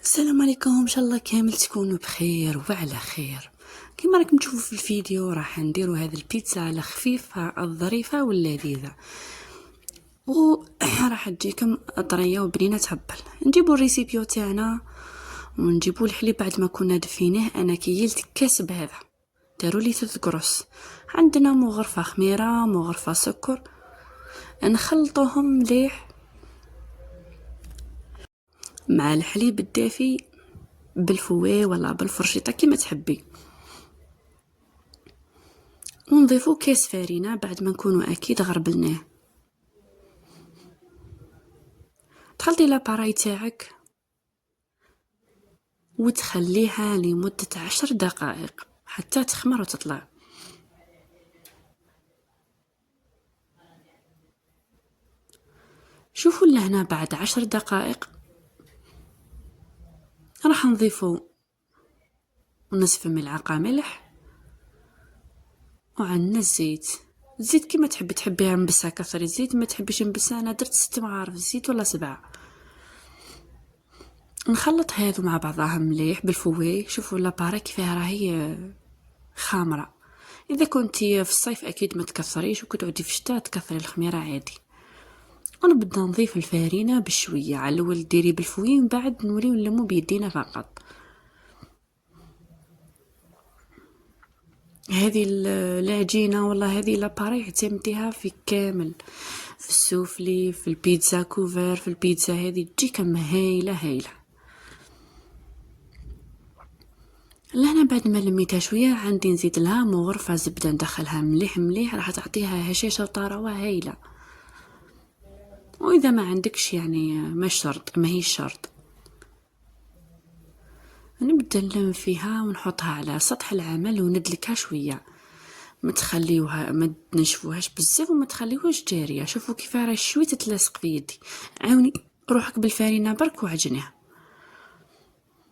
السلام عليكم، ان شاء الله كامل تكونوا بخير وعلى خير. كما راكم تشوفوا في الفيديو راح نديروا هذه البيتزا على خفيفه الظريفه واللذيذه، وراح تجيكم طريه وبنينه تهبل. نجيبوا الريسيبيو تاعنا ونجيبوا الحليب بعد ما كنا دفيناه. انا كيلت كاس بهذا، داروا لي 3 قروص. عندنا مو غرفه خميره مو غرفه سكر، نخلطوهم مليح مع الحليب الدافي بالفويه ولا بالفرشيطه كما تحبي، ونضيفو كاس فارينة بعد ما نكونوا اكيد غربلناه. تخلطي لاباراي تاعك وتخليها لمدة 10 دقائق حتى تخمر وتطلع. شوفوا لهنا بعد 10 دقائق راح نضيفو نصف ملعقة ملح، وعندنا الزيت كما تحبيها مبسة كثري الزيت، ما تحبيش مبسة انا درت 6 مغارف زيت ولا 7. نخلط هذو مع بعضها مليح بالفوي. شوفوا لاباراي كيفاه راهي خامرة. اذا كنتي في الصيف اكيد ما تكثريش، وكتعودي في الشتاء تكثري الخميره عادي. ونبدا نضيف الفارينه بشويه، على الاول ديري بالفوي من بعد نوليو نلمو بيدينا فقط. هذه العجينه والله هذه لاباري اعتمديها في كامل، في السوفلي، في البيتزا كوفر، في البيتزا هذه تجيك هايله هايله. لهنا بعد ما لميتها شويه عندي نزيد لها مغرفه زبده ندخلها مليح مليح، راح تعطيها هشاشه وطراوه هايله. واذا ما عندكش يعني مش شرط، ما هي شرط. نبدا نلم فيها ونحطها على سطح العمل وندلكها شويه، ما تخليوها ما تنشفوهاش بزاف وما تخليوهاش جاريه. شوفوا كيف راه شويه تتلاصق في يدي، عاوني روحك بالفارينه برك وعجنيها.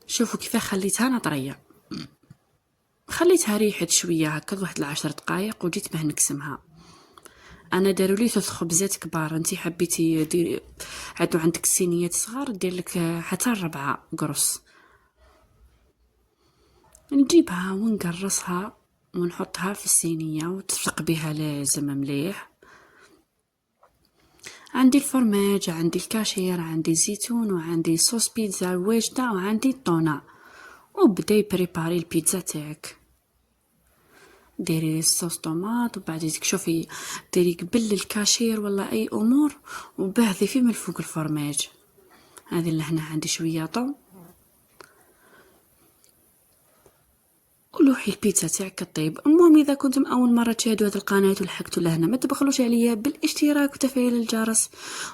شوفوا كيف خليتها نطريه، خليتها ريحت شويه هكا واحد 10 دقائق وجيت باه نقسمها. انا داروا لي 3 خبزات كبار، انتي حبيتي ديري عادو عندك صينيات صغار دير لك حتى 4 قرص. نجيبها ونقرصها ونحطها في الصينيه وتفرق بها لازم مليح. عندي الفرماج، عندي الكاشير، عندي الزيتون، وعندي صوص بيتزا واجده، وعندي الطونه. وبداي بريباري البيتزا تاعك، ديري الصوص طوماط وبعد شوفي ديري قبل الكاشير ولا اي امور وباه ضيفي من فوق الفرماج. هذه اللي هنا عندي شويه طون. ولوحي البيتزا تاعك طيب. المهم اذا كنتم اول مره تشاهدوا هذه القناه ولحقتوا لهنا ما تبخلوش عليا بالاشتراك وتفعيل الجرس،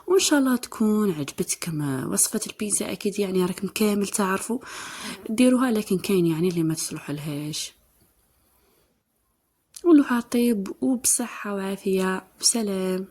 وان شاء الله تكون عجبتكم وصفه البيتزا. اكيد يعني راكم كامل تعرفوا ديروها، لكن كاين يعني اللي ما تصلح لهاش. ولوحها طيب وبصحه وعافيه، بسلام.